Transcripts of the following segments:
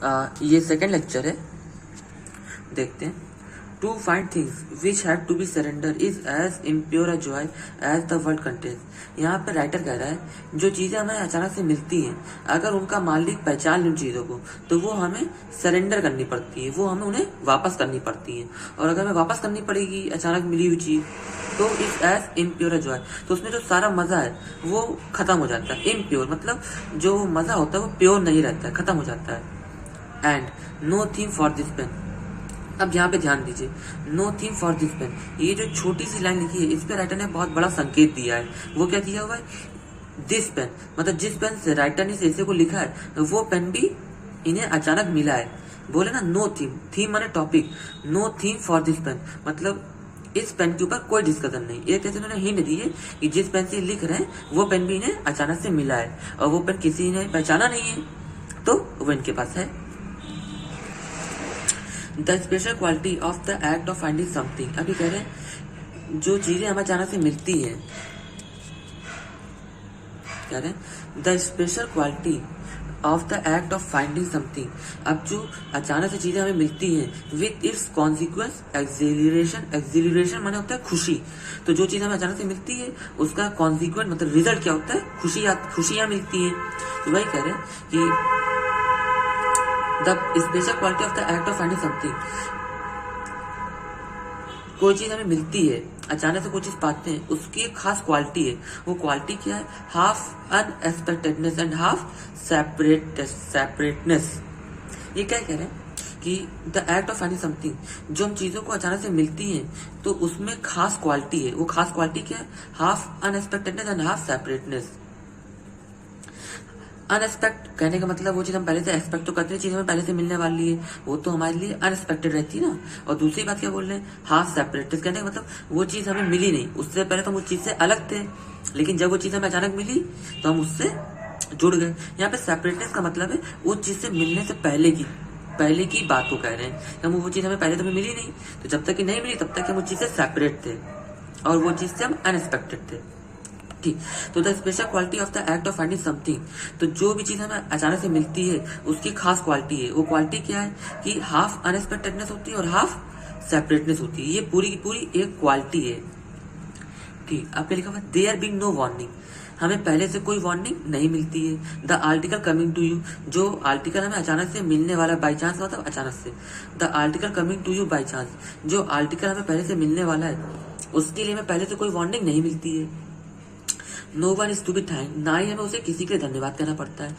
ये second lecture है, देखते हैं। To find things which have to be surrender is as impure a joy as the world contains. यहाँ पर writer कह रहा है जो चीजें हमें अचानक से मिलती हैं, अगर उनका मालिक पहचान ले उन चीजों को तो वो हमें सरेंडर करनी पड़ती है, वो हमें उन्हें वापस करनी पड़ती है। और अगर हमें वापस करनी पड़ेगी अचानक मिली हुई चीज तो is as impure a joy, तो उसमें जो सारा मजा है वो खत्म हो जाता है। इम्प्योर मतलब जो मजा होता है वो प्योर नहीं रहता है, खत्म हो जाता है। And no theme for this pain. अब यहाँ पे ध्यान दीजिए, no theme for this pain, ये जो छोटी सी लाइन लिखी है इस पे राइटर ने बहुत बड़ा संकेत दिया है। वो क्या दिया हुआ है, दिस पेन, मतलब जिस पेन से राइटर ने इस ऐसे को लिखा है वो पेन भी इन्हें अचानक मिला है। बोले ना नो थीम, थीम माने topic, no theme for this pain मतलब इस पेन के ऊपर कोई डिस्कशन नहीं। एक तरह से उन्होंने हिंट दी है कि जिस पेन से लिख रहे हैं वो पेन भी इन्हें अचानक से मिला है और वो पेन किसी ने पहचाना नहीं है तो वो इनके पास है। The special quality of the act of finding something. अभी कह रहे हैं जो चीजें हमें अचानक से मिलती हैं, कह रहे हैं the special quality of the act of finding something. अब जो अचानक से चीजें हमें मिलती हैं with its consequence acceleration, acceleration माने होता है खुशी। तो जो चीज हमें अचानक से मिलती है उसका कॉन्सिक्वेंस मतलब रिजल्ट क्या होता है, खुशियां मिलती हैं। तो वही कह रहे हैं कि the special quality of the act of finding something. कोई चीज हमें मिलती है, अचानक से कोई चीज पाते हैं, उसकी एक खास क्वालिटी है। वो क्वालिटी क्या है, half unexpectedness and half separateness. ये क्या कह रहे हैं कि the act of finding something, जो हम चीजों को अचानक से मिलती हैं तो उसमें खास क्वालिटी है। वो खास क्वालिटी क्या है, half unexpectedness and half separateness. Unexpect कहने का मतलब वो चीज हम पहले से एक्सपेक्ट तो करते हैं, चीज हमें पहले से मिलने वाली है वो तो हमारे लिए अनएक्सपेक्टेड रहती है ना। और दूसरी बात क्या बोल रहे हैं, हाफ सेपरेटेड, कहने का मतलब वो चीज हमें मिली नहीं, उससे पहले तो हम उस चीज से अलग थे, लेकिन जब वो चीज हमें अचानक मिली तो हम उससे जुड़ गए। यहाँ पे सेपरेटनेस का मतलब है उस चीज से मिलने से पहले की बात को कह रहे हैं। हम वो चीज हमें पहले तो हमें मिली नहीं, तो जब तक कि नहीं मिली तब तक हम उस चीज से सेपरेट थे और वो चीज से हम अनएक्सपेक्टेड थे। ठीक, तो the special quality of the act of finding something, तो जो भी चीज हमें अचानक से मिलती है उसकी खास क्वालिटी है। वो क्वालिटी क्या है कि हाफ अनएक्सपेक्टेडनेस होती है और हाफ सेपरेटनेस होती है। ये पूरी की पूरी एक क्वालिटी है। ठीक, आपने लिखा हुआ देयर बीइंग नो वार्निंग, हमें पहले से कोई वार्निंग नहीं मिलती है। The article coming to you, जो आर्टिकल हमें अचानक से मिलने वाला, बाई चांस मतलब अचानक से। The article coming to you by chance, जो आर्टिकल हमें पहले से मिलने वाला है उसके लिए हमें पहले से कोई वार्निंग नहीं मिलती है। No one is to be thank, ना ही हमें उसे किसी के लिए धन्यवाद कहना पड़ता है।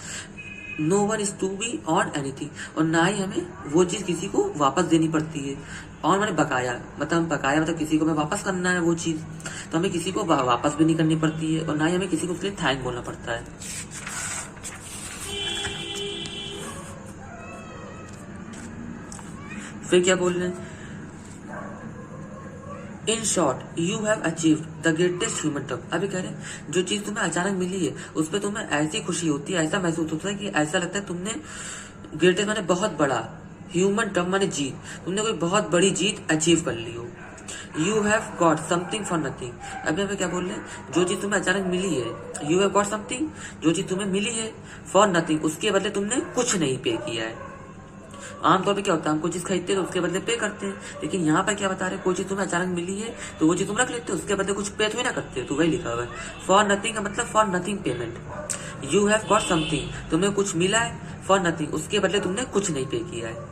No one is to be on anything, और ना ही हमें वो चीज किसी को वापस देनी पड़ती है। ऑन मैंने बकाया, मतलब हम बकाया मतलब किसी को हमें वापस करना है वो चीज, तो हमें किसी को वापस भी नहीं करनी पड़ती है और ना ही हमें किसी को उसके लिए थैंक बोलना पड़ता है। फिर क्या बोल रहे हैं, in short you have achieved the greatest human term. अभी कह रहे हैं जो चीज तुम्हें अचानक मिली है उस पर तुम्हें ऐसी खुशी होती है, ऐसा महसूस होता है कि ऐसा लगता है तुमने ग्रेटेस्ट माने बहुत बड़ा, ह्यूमन टर्म माने जीत, तुमने कोई बहुत बड़ी जीत अचीव कर ली हो। You have got something for nothing. अभी हमें क्या बोल रहे हैं, जो चीज तुम्हें अचानक मिली है, यू हैव गॉट समथिंग, जो चीज तुम्हें मिली है फॉर नथिंग, उसके बदले तुमने कुछ नहीं पे किया है। आमतौर पे क्या होता है, हम कोई चीज खरीदते हैं तो उसके बदले पे करते हैं, लेकिन यहाँ पर क्या बता रहे हैं, कोई चीज तुम्हें अचानक मिली है तो वो चीज तुम रख लेते हो, उसके बदले कुछ पे थोड़ी ना करते हो। तो वही लिखा हुआ है फॉर नथिंग का मतलब for nothing payment. You have got something, तुम्हें कुछ मिला है, फॉर नथिंग उसके बदले तुमने कुछ नहीं पे किया है।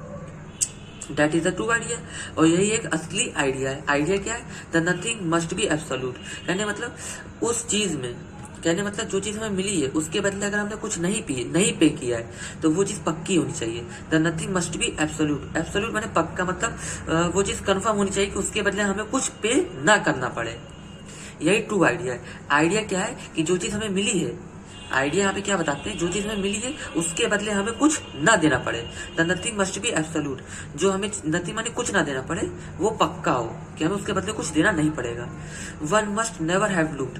That is the true idea, और यही एक असली आइडिया है। आइडिया क्या है, the nothing must be absolute, कहने मतलब उस चीज में, कहने मतलब जो चीज हमें मिली है उसके बदले अगर हमने कुछ नहीं पे किया है तो वो चीज पक्की होनी चाहिए। The nothing must be absolute, absolute माने पक्का, मतलब वो चीज कंफर्म होनी चाहिए कि उसके बदले हमें कुछ पे ना करना पड़े। यही ट्रू आइडिया है। आइडिया क्या है कि जो चीज हमें मिली है, आइडिया यहाँ पे क्या बताते हैं, जो चीज हमें मिली है उसके बदले हमें कुछ ना देना पड़े। The nothing must be absolute, जो हमें नथिंग माने कुछ ना देना पड़े, वो पक्का हो कि हमें उसके बदले कुछ देना नहीं पड़ेगा। One must never have looked,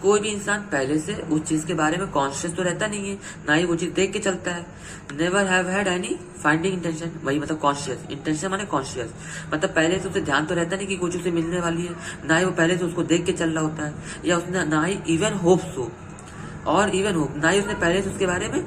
कोई भी इंसान पहले से उस चीज के बारे में कॉन्शियस तो रहता नहीं है, ना ही वो चीज देख के चलता है। Never have had any finding intention, वही मतलब कॉन्शियस, इंटेंशन माने कॉन्शियस, मतलब पहले से उसे ध्यान तो रहता नहीं कि कुछ उसे मिलने वाली है, ना ही वो पहले से उसको देख के चल रहा होता है, या उसने ना ही इवन होप सो, और इवन होप ना ही उसने पहले से उसके बारे में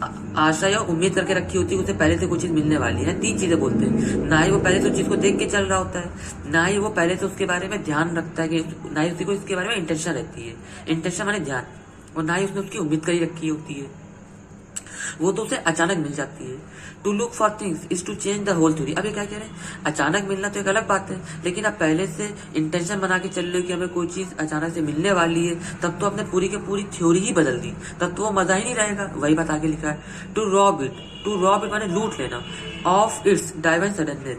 आशा या उम्मीद करके रखी होती है उसे पहले से कोई चीज मिलने वाली है। 3 चीजें बोलते हैं, ना ही वो पहले से उस चीज को देख के चल रहा होता है, ना ही वो पहले से उसके बारे में ध्यान रखता है, कि ना ही उसी को इसके बारे में इंटेंशन रहती है, इंटेंशन माने ध्यान, और ना ही उसने उसकी उम्मीद करी रखी होती है, वो तो उसे अचानक मिल जाती है। To look for things is to change the whole theory. अभी क्या कह रहे हैं, अचानक मिलना तो एक अलग बात है, लेकिन आप पहले से इंटेंशन बना के चल रहे हो कि हमें कोई चीज अचानक से मिलने वाली है, तब तो आपने पूरी की पूरी थ्योरी ही बदल दी, तब तो वो मजा ही नहीं रहेगा। वही बात आगे लिखा है, टू रॉब इट माने लूट लेना, ऑफ इट्स डाइवाइन सडननेस।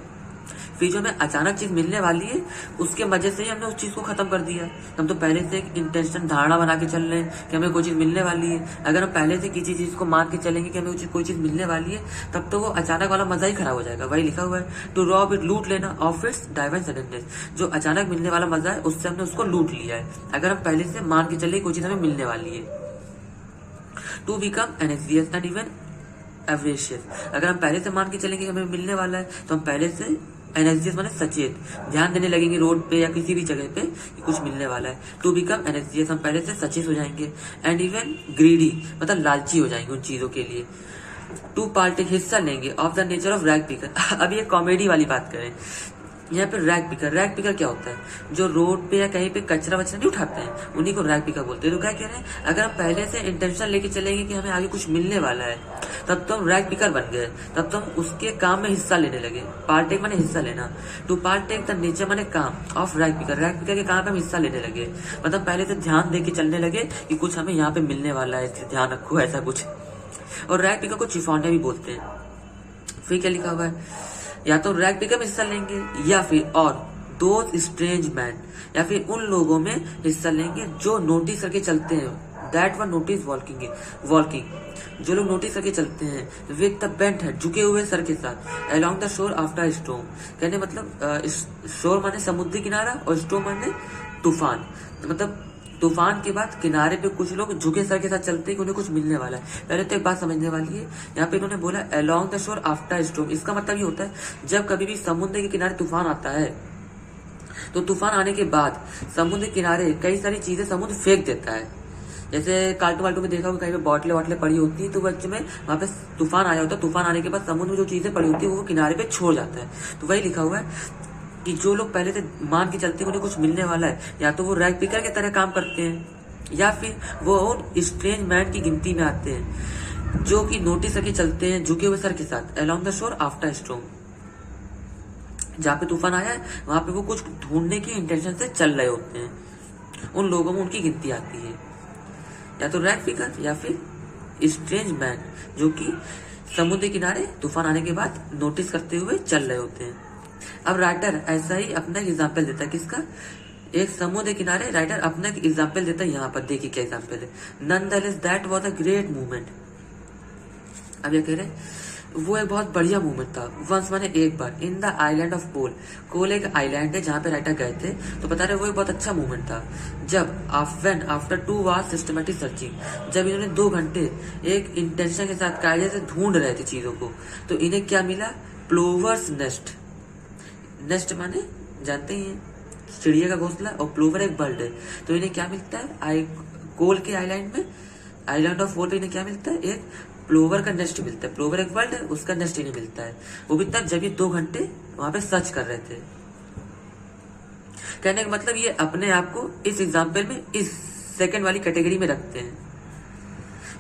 फिर जो हमें अचानक चीज मिलने वाली है उसके मजे से ही हमने उस चीज को खत्म कर दिया। हम तो पहले से एक इंटेंशन धारणा बना के चल रहे हैं कि हमें कोई चीज मिलने वाली है। अगर हम पहले से किसी चीज को मान के चलेंगे कि हमें कोई चीज मिलने वाली है, तब तो वो अचानक वाला मजा ही खराब हो जाएगा। वही लिखा हुआ है, टू रॉब इट लूट लेना, ऑफ इट्स डाइवाइन सडननेस। जो अचानक मिलने वाला मजा है उससे हमने उसको लूट लिया है, अगर हम पहले से मान के चले कोई चीज हमें मिलने वाली है। To become anxious and even avaricious. अगर हम पहले से मान के चलेंगे कि हमें मिलने वाला है, तो हम पहले से एनएक्सियस माने सचेत ध्यान देने लगेंगे रोड पे या किसी भी जगह पे कि कुछ मिलने वाला है। टू बिकम एनएक्सियस, हम पहले से सचेत हो जाएंगे। एंड इवन ग्रीडी मतलब लालची हो जाएंगे उन चीजों के लिए। टू पार्टी हिस्सा लेंगे of the nature of rag picker. अब ये कॉमेडी वाली बात करें, यहाँ पे रैग पिकर क्या होता है, जो रोड पे या कहीं पे कचरा वचरा नहीं उठाते हैं, उन्हीं को रैग पिकर बोलते हैं। तो क्या कह रहे हैं, अगर हम पहले से इंटेंशन लेके चलेंगे कि हमें आगे कुछ मिलने वाला है, तब तो हम रैग पिकर बन गए, तब तो हम उसके काम में हिस्सा लेने लगे। पार्टेक माने हिस्सा लेना, टू पार्टेक द नेचर माने काम ऑफ रैग पिकर के काम पे हम हिस्सा लेने लगे। मतलब पहले से ध्यान दे के चलने लगे कि कुछ हमें यहाँ पे मिलने वाला है, इसलिए ध्यान रखो, ऐसा कुछ। और रैग पिकर को चिफॉन्डे भी बोलते हैं। फिर क्या लिखा हुआ है, या तो रैग पिकर में हिस्सा लेंगे, या फिर और दो स्ट्रेंज मैन, या फिर उन लोगों में हिस्सा लेंगे जो नोटिस करके चलते हैं, दैट वन नोटिस वॉकिंग, जो लोग नोटिस करके चलते हैं, विद द बेंट हेड झुके हुए सर के साथ, along the shore after storm. कहने मतलब शोर माने समुद्री किनारा और स्टॉर्म माने तूफान, मतलब तूफान के बाद किनारे पे कुछ लोग झुके सर के साथ चलते हैं कि उन्हें कुछ मिलने वाला है। पहले तो एक बात समझने वाली है, यहाँ पे इन्होंने बोला along the shore after storm. इसका मतलब ये होता है जब कभी भी समुद्र के किनारे तूफान आता है, तो तूफान आने के बाद समुद्र के किनारे कई सारी चीजें समुद्र फेंक देता है। जैसे कार्टून वाल्टू में देखा होगा कहीं पे बॉटलें वाटलें पड़ी होती है, तो बच्चे में वहां पे तूफान आया होता है, तूफान आने के बाद समुद्र में जो चीजें पड़ी होती है वो किनारे पे छोड़ जाता है। तो वही लिखा हुआ है कि जो लोग पहले से मान के चलते हैं उन्हें कुछ मिलने वाला है, या तो वो रैग पिकर की तरह काम करते हैं, या फिर वो उन स्ट्रेंज मैन की गिनती में आते हैं जो कि नोटिस करके चलते हैं झुके हुए सर के साथ, along the shore after storm. जहाँ पे तूफान आया है वहां पे वो कुछ ढूंढने की इंटेंशन से चल रहे होते हैं, उन लोगों में उनकी गिनती आती है। या तो रैग पिकर या फिर स्ट्रेंज मैन जो कि समुद्र किनारे तूफान आने के बाद नोटिस करते हुए चल रहे होते हैं। अब राइटर ऐसा ही अपना एग्जाम्पल देता है, किसका, एक समुद्र किनारे राइटर अपना एग्जाम्पल देता है। यहाँ पर देखिए क्या एग्जाम्पल है, nonetheless that was a great movement. अब ये कह रहे वो एक बहुत बढ़िया मूवमेंट था, वंस माने एक बार, in the island of Coll. Coll एक आइलैंड है जहाँ पे राइटर गए थे, तो बता रहे वो एक बहुत अच्छा मूवमेंट था। जब आफ्टर 2 आवर्स सिस्टमेटिक सर्चिंग, जब इन्होंने 2 घंटे एक इंटेंशन के साथ कायदे से ढूंढ रहे थे चीजों को, तो इन्हें क्या मिला, प्लोवर्स नेस्ट। नेस्ट माने जानते ही हैं चिड़िया का घोंसला, और प्लोवर एक बर्ड है। तो इन्हें क्या मिलता है, कोल के आइलैंड में, आइलैंड ऑफ कोल पे इन्हें क्या मिलता है, एक प्लोवर का नेस्ट मिलता है। प्लोवर एक बर्ड है, उसका नेस्ट इन्हें मिलता है। वो भी तब जब ये 2 घंटे वहां पे सर्च कर रहे थे। कहने का मतलब ये अपने आप को इस एग्जाम्पल में इस सेकंड वाली कैटेगरी में रखते हैं,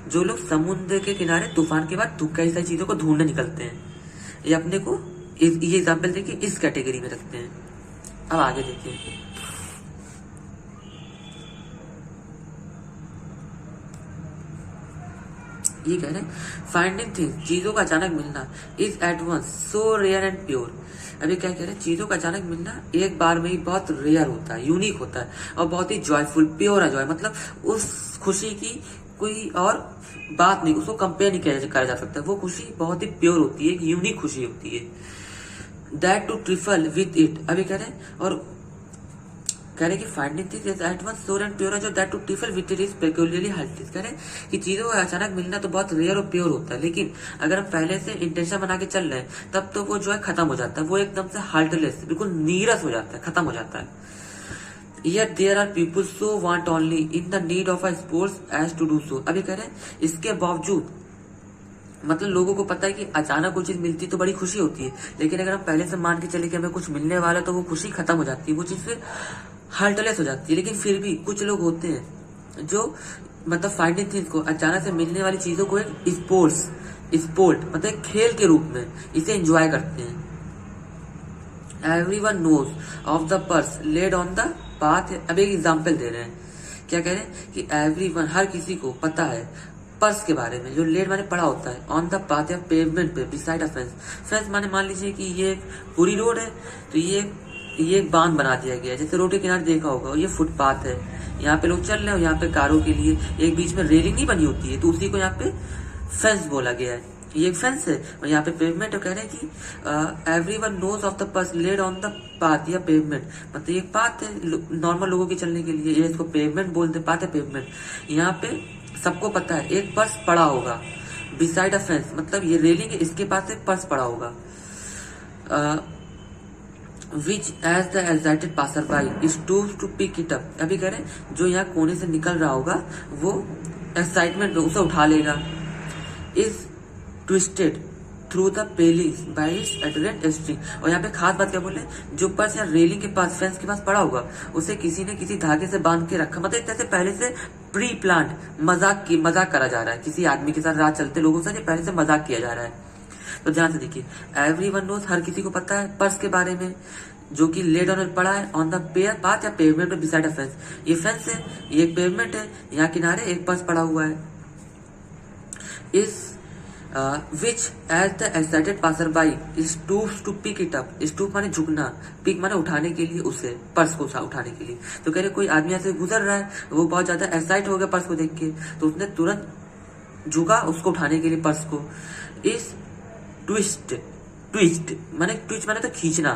जो लोग समुद्र के किनारे तूफान के बाद कई सारी चीजों को ढूंढने निकलते हैं। ये अपने को ये एग्जाम्पल देखिए इस कैटेगरी में रखते हैं। अब आगे देखिए, ये कह रहे हैं फाइंडिंग थिंग्स, चीजों का अचानक मिलना, is at once so rare and pure. अभी क्या कह रहे हैं, चीजों का अचानक मिलना एक बार में ही बहुत रेयर होता है, यूनिक होता है, और बहुत ही जॉयफुल, प्योर है। जॉय मतलब उस खुशी की कोई और बात नहीं, उसको कंपेयर नहीं करा जा सकता। वो खुशी बहुत ही प्योर होती है, यूनिक खुशी होती है। That to trifle with it. अभी कह रहे हैं, और कह रहे कि finding things at once so and pure, जो that to trifle with it is peculiarly heartless. कह रहे कि चीजों का अचानक मिलना तो बहुत रेयर और प्योर होता है, लेकिन अगर हम पहले से इंटेंशन बना के चल रहे हैं तब तो वो जो है खत्म हो जाता है, वो एकदम से हार्टलेस, बिल्कुल नीरस हो जाता है, खत्म हो जाता है। Yet there are people so want only in the need of a sports as to do so। अभी कह रहे हैं इसके बावजूद मतलब लोगों को पता है कि अचानक कोई चीज मिलती तो बड़ी खुशी होती है, लेकिन अगर हम पहले से मान के चले कि हमें कुछ मिलने वाला तो वो खुशी खत्म हो जाती है, वो चीज फिर हार्टलेस हो जाती है। लेकिन फिर भी कुछ लोग होते हैं जो मतलब फाइंडिंग थिंग्स को, अचानक से मिलने वाली चीजों को एक स्पोर्ट मतलब एक खेल के रूप में इसे एंजॉय करते हैं। Everyone knows of the purse laid on the path। अब एक एग्जाम्पल दे रहे हैं, क्या कह रहे हैं कि एवरीवन हर किसी को पता है पर्स के बारे में, जो लेड माने पड़ा होता है, ऑन द पाथ या पेवमेंट पे, बिसाइड अ फेंस। फेंस माने मान लीजिए कि ये एक पूरी रोड है, तो ये एक बांध बना दिया गया है, जैसे रोड के किनारे देखा होगा, ये फुटपाथ है, यहाँ पे लोग चल रहे हैं और यहाँ पे कारों के लिए एक बीच में रेलिंग नहीं बनी होती है, तो उसी को यहाँ पे फेंस बोला गया है। ये एक फेंस है और यहाँ पे पेवमेंट कह रहे हैं कि everyone knows of the purse laid on the path या पेवमेंट, मतलब ये पाथ है नॉर्मल लोगों के चलने के लिए, ये इसको पेवमेंट बोलते, पाथ है पेवमेंट। यहाँ पे सबको पता है एक पर्स पड़ा होगा बिसाइड अ फेंस, मतलब ये रेलिंग है, इसके पास एक पर्स पड़ा होगा। Which as the excited passer by stoops to pick it up. अभी कह रहे हैं जो यहाँ कोने से निकल रहा होगा वो एक्साइटमेंट में उसे उठा लेगा। Is twisted through the palings by its adherent string. और यहाँ पे खास बात क्या बोले, जो पर्स या रेलिंग के पास, फेंस के पास पड़ा होगा, उसे किसी ने किसी धागे से बांध के रखा, मतलब जैसे पहले से प्री प्लान मजाक करा जा रहा है किसी आदमी के साथ, रात चलते लोगों से पहले से मजाक किया जा रहा है। तो ध्यान से देखिए, एवरीवन नोज हर किसी को पता है पर्स के बारे में, जो कि लेड ऑन पड़ा है ऑन द पेयर पाथ या पेवमेंट पे बिसाइड अ फेंस। ये फेंस है, ये एक पेवमेंट है, यहाँ किनारे एक पर्स पड़ा हुआ है। इस which as the excited passer by stoops to pick it up. Stoop माने झुकना, पिक माने उठाने के लिए, उसे पर्स को उठाने के लिए। तो कह रहे कोई आदमी ऐसे गुजर रहा है, वो बहुत ज्यादा एक्साइट हो गया पर्स को देख के, तो उसने तुरंत झुका उसको उठाने के लिए पर्स को। इस ट्विस्ट माने तो खींचना,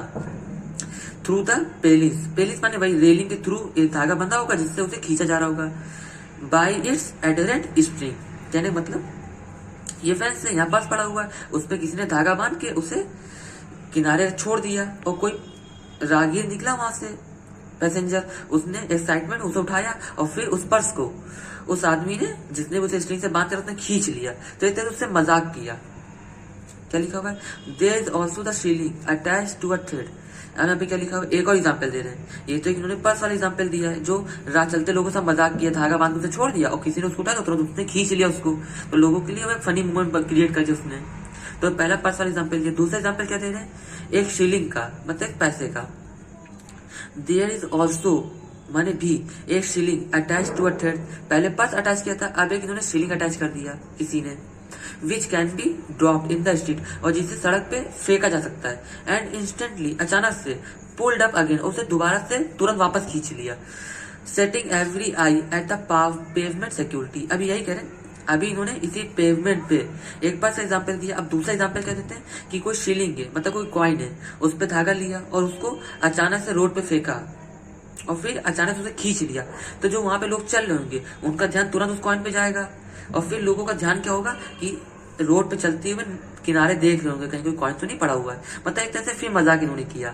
थ्रू द पेलिस माने भाई रेलिंग के थ्रू एक धागा बंधा होगा जिससे उसे खींचा जा रहा होगा। बाई इट्स एडरेंट स्ट्रिंग, कहने मतलब ये फेंस यहाँ पास पड़ा हुआ है, उस पर किसी ने धागा बांध के उसे किनारे छोड़ दिया, और कोई राहगीर निकला वहां से, पैसेंजर, उसने एक्साइटमेंट उसे उठाया और फिर उस पर्स को उस आदमी ने जिसने उसे स्ट्रिंग से बांध कर उसने खींच लिया, तो एक तरह उससे मजाक किया। क्या लिखा हुआ है, there is also the shilling attach to a thread. अभी क्या लिखा हुआ, एक और एग्जाम्पल दे रहे हैं। ये तो इन्होंने पर्स वाला एग्जाम्पल दिया है, जो राह चलते लोगों से मजाक किया, धागा बांध उसे छोड़ दिया और किसी ने उसको उठाया तो तुरंत उसने खींच लिया उसको, तो लोगों के लिए वो एक फनी मोमेंट क्रिएट कर दिया उसने। तो पहला पर्स वाला एग्जाम्पल दिया। दूसरा एग्जाम्पल क्या दे रहे हैं, एक शीलिंग का मतलब एक पैसे का। देयर इज ऑल्सो माने भी एक shilling attach to a thread, पहले पर्स अटैच किया था, अब एक इन्होंने शीलिंग अटैच कर दिया किसी ने। Which can be dropped in the street, और जिसे सड़क पे फेंका जा सकता है। एंड इंस्टेंटली अचानक से पुल्ड अप अगेन, उसे दोबारा से तुरंत वापस खींच लिया। Setting every I at the pavement security. अभी यही कह रहे हैं, अभी इन्होंने इसी पेवमेंट पे एक बार से एग्जाम्पल दिया। अब दूसरा एग्जाम्पल क्या देते हैं कि कोई शीलिंग है मतलब कोई कॉइन है, उस पर धागा लिया और उसको अचानक से रोड पे फेंका और फिर अचानक से उसे खींच लिया, तो जो वहां पे लोग चल रहे होंगे उनका ध्यान तुरंत उस कॉइन पे जाएगा, और फिर लोगों का ध्यान क्या होगा कि रोड पे चलते हुए किनारे देख रहे होंगे कहीं कोई कॉइन तो नहीं पड़ा हुआ है, मतलब एक तरह से फिर मजाक इन्होंने किया।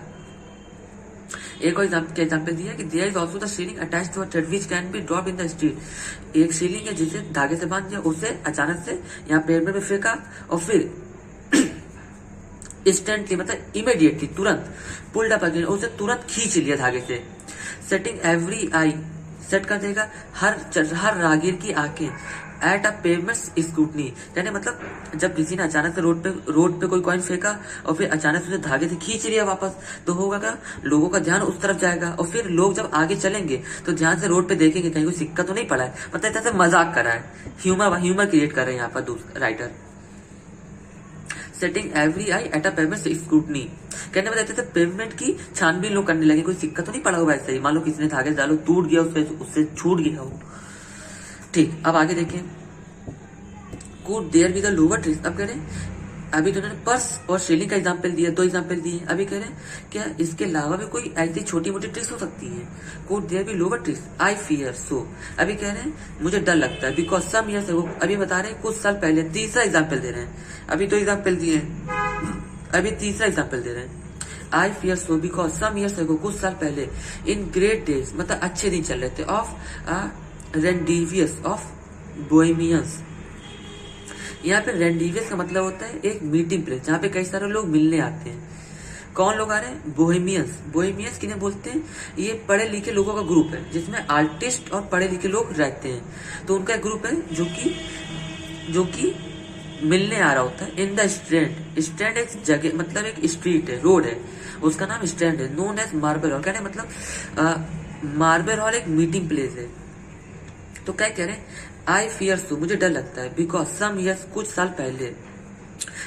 एक और एग्जाम्पल दिया कि there is also the shilling attach to a thread which can be drop in the street. एक शीलिंग है जिसे धागे से बांध दिया, उसे अचानक से यहाँ पेड़ में फेंका और फिर इंस्टेंटली मतलब इमीडिएटली तुरंत पुल्ड अप अगेन, उसे तुरंत खींच लिया धागे से। सेटिंग एवरी आई, सेट कर देगा हर राहगीर की आंखें एट अ पेवमेंट स्क्रूटनी, यानी मतलब जब किसी ने अचानक से रोड पे कोई कॉइन फेंका और फिर अचानक से उसे धागे से खींच लिया वापस, तो होगा क्या, लोगों का ध्यान उस तरफ जाएगा और फिर लोग जब आगे चलेंगे तो ध्यान से रोड पे देखेंगे कहीं कोई सिक्का तो नहीं पड़ा है, मतलब तरह से मजाक कर रहा है, ह्यूमर क्रिएट कर रहे हैं यहाँ पर writer. Setting every I at a pavement scrutiny, कहने में रहते थे पेवमेंट की छानबीन लोग करने लगे, कोई सिक्का तो नहीं पड़ा हुआ ऐसे ही, मान लो किसी ने धागे डालो टूट गया उससे छूट गया हो। ठीक, अब आगे देखें, could there be the lower tricks. अब कह रहे हैं अभी तो उन्होंने पर्स और शीलिंग का एग्जाम्पल दिया, दो एग्जाम्पल दिए, अभी कह रहे हैं क्या इसके अलावा भी कोई ऐसी छोटी मोटी ट्रिक्स हो सकती है। Could there be lower tricks, I fear so. अभी कह रहे हैं मुझे डर लगता है, बिकॉज सम ईयर्स अगो, अभी बता रहे हैं कुछ साल पहले। तीसरा एग्जाम्पल दे रहे हैं, अभी दो एग्जाम्पल दिए हैं, अभी तीसरा एग्जाम्पल दे रहे हैं। I fear so because some years ago, कुछ साल पहले, इन ग्रेट डेज मतलब अच्छे दिन चल रहे थे, ऑफ रेंडिवियस ऑफ बोहेमियंस, यहाँ पे रेंडिवियस का मतलब होता है एक मीटिंग प्लेस जहाँ पे कई सारे लोग मिलने आते हैं। कौन लोग आ रहे हैं? बोहेमियंस। बोहेमियंस किन्हें बोलते हैं? ये पढ़े लिखे लोगों का ग्रुप है जिसमें आर्टिस्ट और पढ़े लिखे लोग रहते हैं। तो उनका एक ग्रुप है जो कि मिलने आ रहा होता है इन द स्ट्रैंड। स्ट्रैंड एक जगह मतलब एक स्ट्रीट है, रोड है, उसका नाम स्ट्रैंड है, नोन एज मार्बल हॉल। कहने मतलब मार्बल हॉल एक मीटिंग प्लेस है। तो क्या कह रहे हैं? आई फियर सो, मुझे डर लगता है, बिकॉज सम ईयर्स, कुछ साल पहले।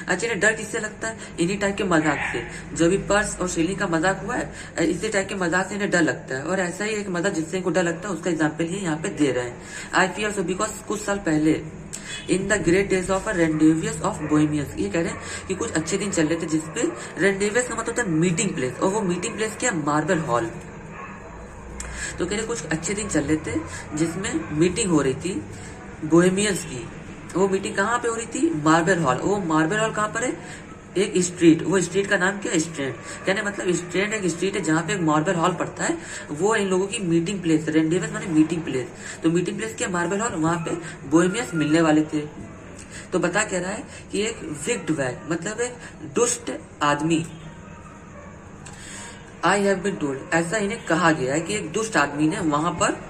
अच्छा, इन्हें डर किससे लगता है? इन्हीं टाइप के मजाक से। जो भी पर्स और शीलिंग का मजाक हुआ है, इसी टाइप के मजाक से इन्हें डर लगता है। और ऐसा ही एक मजाक जिससे इनको डर लगता है उसका एग्जाम्पल ही यहाँ पे दे रहे हैं। आई फियर सो बिकॉज कुछ साल पहले in the great days of rendezvous of Bohemians. ये कह रहे हैं कि कुछ अच्छे दिन चल रहे थे जिसपे रेंडेवियस का मतलब होता है मीटिंग प्लेस, और वो मीटिंग प्लेस क्या? Marble hall. तो कह रहे कुछ अच्छे दिन चल रहे थे जिसमें मीटिंग हो रही थी बोहेमियंस की। वो मीटिंग कहाँ पे हो रही थी? Marble hall. वो मार्बल हॉल कहाँ पर है? एक स्ट्रीट। वो स्ट्रीट का नाम क्या है? स्ट्रैंड। कहने मतलब स्ट्रैंड एक स्ट्रीट है जहाँ पे एक मार्बल हॉल पड़ता है। वो इन लोगों की मीटिंग प्लेस, रेंडेवियस माने मीटिंग प्लेस। तो मीटिंग प्लेस क्या? Marble hall. वहां पे बोहेमियंस मिलने वाले थे। तो बता कह रहा है कि एक विक्ड वैग मतलब एक दुष्ट आदमी। आई हैव बीन टोल्ड, ऐसा इन्हें कहा गया है कि एक दुष्ट आदमी ने वहां पर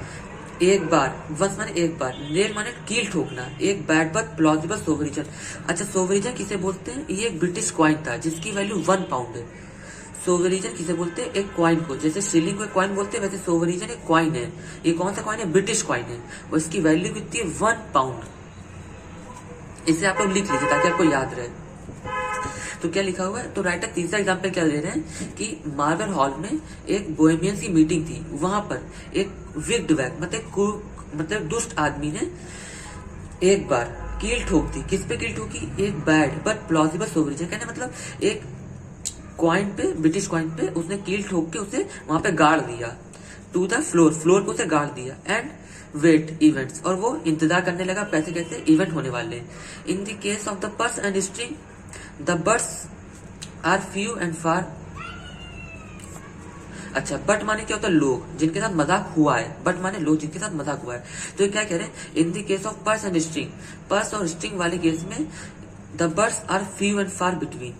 एक बार, बस माने एक बार, नेल माने कील ठोकना, एक बैड बट प्लॉजिबल सोवरिजन। अच्छा, सोवरिजन किसे बोलते हैं? ये एक ब्रिटिश क्वाइन था जिसकी वैल्यू 1 पाउंड है। सोवरिजन किसे बोलते हैं? एक क्वाइन को। जैसे शिलिंग को क्वाइन बोलते हैं, वैसे सोवरिजन एक क्वाइन है। ये कौन सा क्वाइन है? ब्रिटिश क्वाइन है, और इसकी वैल्यू कितनी है? 1 पाउंड। इसे आप लोग लिख लीजिए ताकि आपको याद रहे। तो क्या लिखा हुआ है? तो राइटर तीसरा एग्जाम्पल क्या दे रहे हैं कि मार्बल हॉल में एक बोहेमियंस की मीटिंग थी। वहां पर एक विक्ड वैग मतलब दुष्ट आदमी ने एक बार कील ठोक दी। किस पे कील ठोकी? एक बैड बट प्लॉजिबल सोवरिजन। कहने मतलब एक क्वाइन पे, ब्रिटिश क्वाइन पे उसने कील ठोक के उसे वहां पे गाड़ दिया। टू द फ्लोर पे उसे गाड़ दिया। एंड वेट इवेंट्स, और वो इंतजार करने लगा पैसे कैसे इवेंट होने वाले। In the case of the purse and string the birds are few and far. अच्छा, बट माने क्या होता है? लोग जिनके साथ मजाक हुआ है। बट माने लोग जिनके साथ मजाक हुआ है। तो ये क्या कह रहे हैं? In the case of purse and string, purse और स्ट्रिंग वाले केस में the birds are few and far between.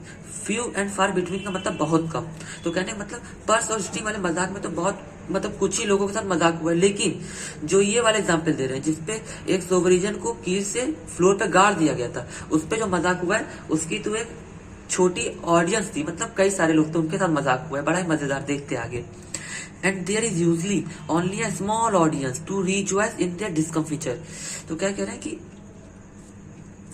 Few and far between का मतलब बहुत कम। तो कहने मतलब पर्स और स्ट्रिंग वाले मजाक में तो बहुत मतलब कुछ ही लोगों के साथ मजाक हुआ है। लेकिन जो ये वाले एग्जाम्पल दे रहे हैं जिसपे एक सोवरिजन को कील से फ्लोर पे गाड़ दिया गया था, उस पे जो मजाक हुआ है उसकी तो एक छोटी ऑडियंस थी, मतलब कई सारे लोग थे, उनके साथ मजाक हुआ है। बड़ा ही मजेदार, देखते आगे। And there is usually only a small audience to rejoice in their discomfiture. तो क्या कह रहे हैं कि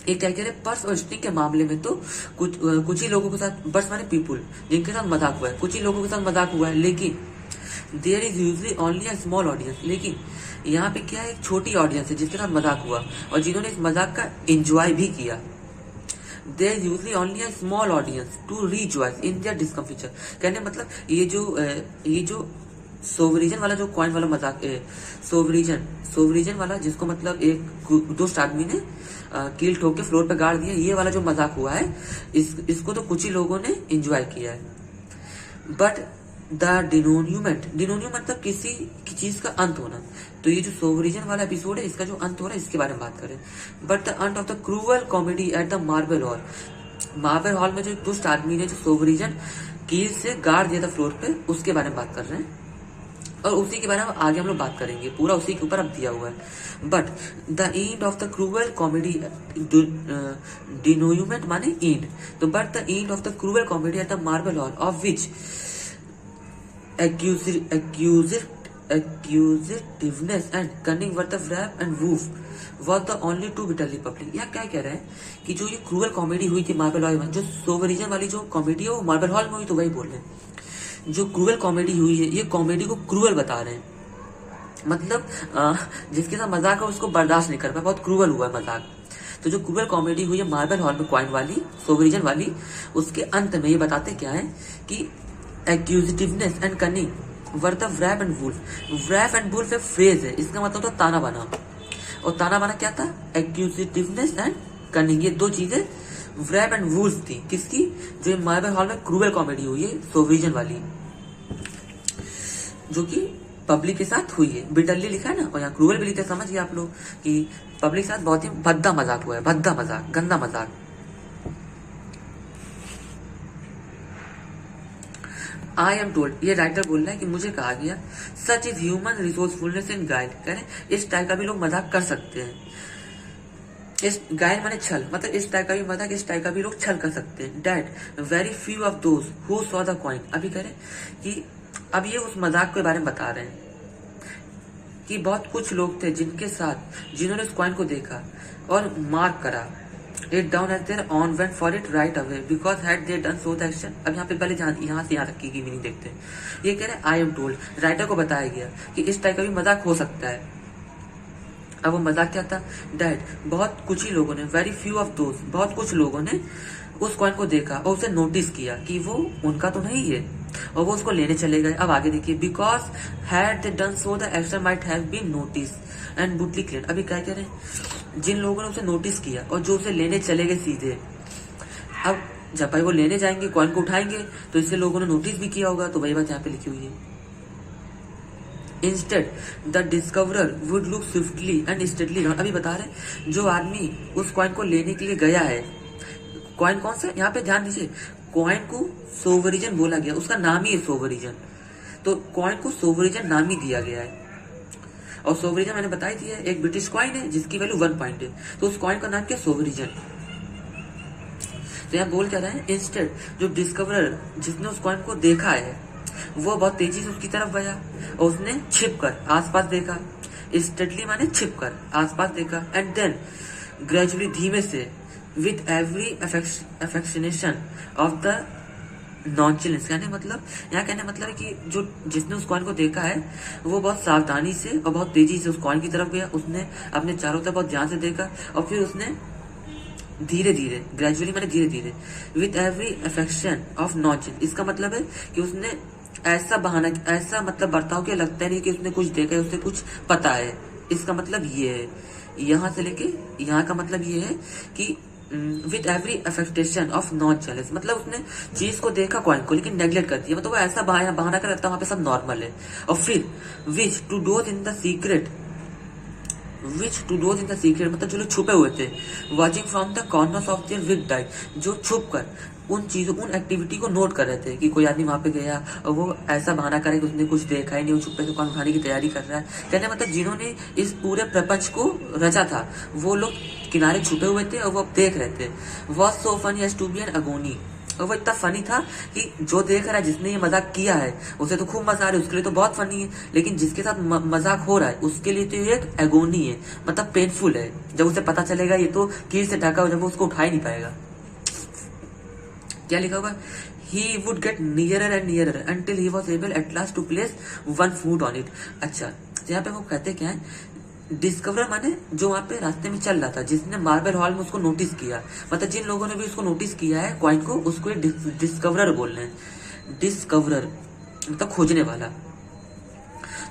एक क्या कह रहे हैं? पर्स और स्ट्रिंग के मामले में तो कुछ ही लोगों के साथ, पर्स माने पीपुल, जिनके साथ मजाक हुआ है, कुछ ही लोगों के साथ मजाक हुआ है। लेकिन there is usually only a small audience, लेकिन यहाँ पे क्या है? एक छोटी ऑडियंस है जिसके साथ मजाक हुआ और जिन्होंने इस मजाक का एंजॉय भी किया। There is usually only a small audience to rejoice in their discomfiture. कहने मतलब ये जो सोवरिजन वाला जो कॉइन वाला मजाक, सोवरिजन वाला जिसको मतलब एक दुष्ट आदमी ने कील ठोक के फ्लोर पे गाड़ दिया, ये वाला जो मजाक हुआ है इसको तो कुछ ही लोगों ने एंजॉय किया है। बट द डिनोन्यूमेंट मतलब किसी की चीज का अंत होना। तो ये जो सोवरिजन वाला एपिसोड है इसका जो अंत हो रहा है इसके बारे में बात करें। बट द अंत of the cruel comedy at the marble hall. Marble hall में जो दुष्ट आदमी ने जो सोवरिजन कील से गाड़ दिया था फ्लोर पे, उसके बारे में बात कर रहे हैं। और उसी के बारे में आगे हम लोग बात करेंगे, पूरा उसी के ऊपर अब दिया हुआ है। But the end of the cruel comedy, denouement माने एंड। तो but the end of the cruel comedy at the marble hall of which accusativeness and cunning were the wrap and woof was the only two bitterly public। यह क्या कह रहे हैं कि जो ये क्रूअल कॉमेडी हुई थी मार्बल हॉल में, जो सोवरिजन वाली जो कॉमेडी है वो मार्बल हॉल में हुई, तो वही बोल रहे हैं। जो क्रूअल कॉमेडी हुई है, ये कॉमेडी को क्रूअल बता रहे हैं, मतलब जिसके साथ मजाक है उसको बर्दाश्त नहीं कर पाया, बहुत क्रूअल हुआ है मजाक। तो जो क्रूअल कॉमेडी हुई है मार्बल हॉल में क्वाइन वाली, सोवरिजन वाली, उसके अंत में ये बताते क्या है कि acquisitiveness and cunning were the rap and wolf. Rap and wolf एक फ्रेज है, इसका मतलब होता ताना बाना। और ताना बाना क्या था? एक्यूजिटिवनेस एंड कनिंग। ये दो चीजें रैप एंड वुल्फ थी किसकी? जो मार्बल हॉल में क्रूअल कॉमेडी हुई है सोवरिजन वाली, जो कि पब्लिक के साथ हुई है, बिटरली लिखा है ना, और यहाँ क्रूअल भी लिखा है। समझ गए आप लोग कि पब्लिक के साथ बहुत ही भद्दा मजाक हुआ है, भद्दा मजाक, गंदा मजाक। आई एम टोल्ड, ये राइटर बोल रहा है कि मुझे कहा गया, such is human resourcefulness in guide, कह रहे इस टाइप का भी लोग मजाक कर सकते हैं। इस गाइड माने छल, मतलब इस टाइप का भी मजाक, इस टाइप का भी लोग छल कर सकते हैं। That very few of those who saw the coin, अभी कह रहे कि अब ये उस मजाक के बारे में बता रहे हैं कि बहुत कुछ लोग थे जिनके साथ, जिन्होंने उस कॉइन को देखा और मार्क करा it down as their own went for it right away because had they done so the action। अब यहाँ पे पहले यहाँ से यहाँ तक की मीनिंग देखते हैं। ये कह रहे हैं आई एम टोल्ड, राइटर को बताया गया कि इस टाइप का भी मजाक हो सकता है। अब वो मजाक क्या था? डैड बहुत कुछ ही लोगों ने, वेरी फ्यू ऑफ दोज, बहुत कुछ लोगों ने उस कॉइन को देखा और उसे नोटिस किया कि वो उनका तो नहीं है, और वो उसको लेने चले गए। अब आगे देखिए, because had they done so the action might have been notice and loudly claim. अभी क्या कह रहे हैं? जिन लोगों ने उसे नोटिस किया और जो उसे लेने चले गए सीधे। अब जब भाई वो लेने जाएंगे, कॉइन को उठाएंगे, तो इससे लोगों ने नोटिस भी किया होगा, तो वही बात यहाँ पे लिखी हुई है। Instead the discoverer would look swiftly and steadily round. अभी बता रहे जो आदमी उस कॉइन को लेने के लिए गया है, कॉइन कौन सा, यहाँ पे ध्यान दीजिए, कॉइन को सोवरिजन बोला गया, उसका नाम ही है सोवरिजन, तो कॉइन को सोवरिजन नाम ही दिया गया है। और सोवरिजन मैंने बताई थी है, एक ब्रिटिश कॉइन है जिसकी वैल्यू 1 पॉइंट है, तो उस कॉइन का नाम क्या? सोवरिजन। तो यहाँ बोल क्या रहा है? इंस्टेड जो डिस्कवरर, जिसने उस कॉइन को देखा है, वो बहुत तेजी से उसकी तरफ गया और उसने छिपकर आसपास देखा। स्टेडली माने छिपकर आसपास देखा। एंड देन ग्रेजुअली, धीमे से, विथ एवरी अफेक्शनेशन ऑफ द नॉनचेलेंस, कहने मतलब, यहाँ कहने मतलब है कि जो जिसने उस कॉइन को देखा है वो बहुत सावधानी से और बहुत तेजी से उस कॉइन की तरफ गया। उसने अपने चारों तरफ बहुत ध्यान से देखा और फिर उसने धीरे धीरे, ग्रेजुअली माने धीरे धीरे, विथ एवरी अफेक्शन ऑफ नॉनचेलेंस, इसका मतलब है कि उसने ऐसा बहाना, ऐसा मतलब बर्ताव किया, लगता नहीं कि उसने कुछ देखा है, उसे कुछ पता है। इसका मतलब ये है, यहाँ से लेके यहाँ का मतलब ये है कि with every affectation of non challenge, मतलब उसने चीज को देखा, कॉइन को, लेकिन नेग्लेक्ट कर दिया, मतलब वो ऐसा बहाना कर रखता है, वहां पे सब नॉर्मल है। और फिर which to those in the secret, which to those in the secret मतलब जो लोग छुपे हुए थे, watching from the corners of their with die, जो छुप कर उन चीजों, उन एक्टिविटी को नोट कर रहे थे कि कोई आदमी वहां पे गया और वो ऐसा बहाना करे कि उसने कुछ देखा ही नहीं, वो छुपे से कॉइन उठाने की तैयारी कर रहा है। कहने मतलब जिन्होंने इस पूरे प्रपंच को रचा था, वो लोग किनारे छुपे हुए थे और वो देख रहे थे। Was so funny as to be an agony, और वो इतना फनी था कि जो देख रहा है, जिसने ये मजाक किया है, उसे तो खूब मजा आ रहा है, उसके लिए तो बहुत फनी है, लेकिन जिसके साथ मजाक हो रहा है उसके लिए तो ये एक एगोनी है, मतलब पेनफुल है। जब उसे पता चलेगा ये तो कील से ढका हो, जब वो उसको उठा ही नहीं पाएगा। क्या लिखा होगा? He would get nearer and nearer until he was able at last to place one foot on it। अच्छा, तो यहाँ पे वो कहते क्या है? डिस्कवरर माने जो वहां पे रास्ते में चल रहा था, जिसने मार्बल हॉल में उसको नोटिस किया, मतलब जिन लोगों ने भी उसको नोटिस किया है कॉइन को, उसको डिस्कवरर बोल रहे हैं। डिस्कवरर मतलब खोजने वाला।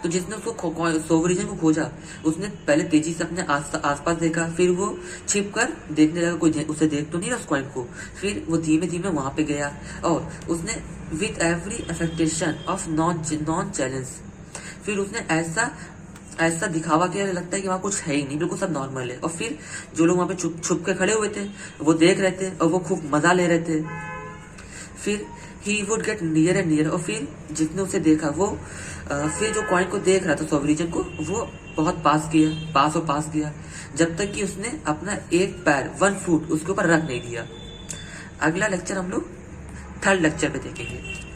तो जिसने उसको सोवरिजन को खोजा, उसने पहले तेजी से अपने आसपास देखा, फिर वो छिप कर देखने लगा कोई उसे देख तो नहीं रहा उस कॉइन को, फिर वो धीमे धीमे वहां पे गया और उसने with every affectation of non challenge, फिर उसने ऐसा दिखावा किया, लगता है कि वहां कुछ है ही नहीं, बिल्कुल सब नॉर्मल है। और फिर जो लोग वहां पे छुप के खड़े हुए थे वो देख रहे थे और वो खूब मजा ले रहे थे। फिर he would get near and near, और फिर जिसने उसे देखा वो फिर जो कॉइन को देख रहा था, सोवरिजन को, वो बहुत पास गया, जब तक कि उसने अपना एक पैर 1 फुट उसके ऊपर रख नहीं दिया। अगला लेक्चर हम लोग 3rd लेक्चर पे देखेंगे।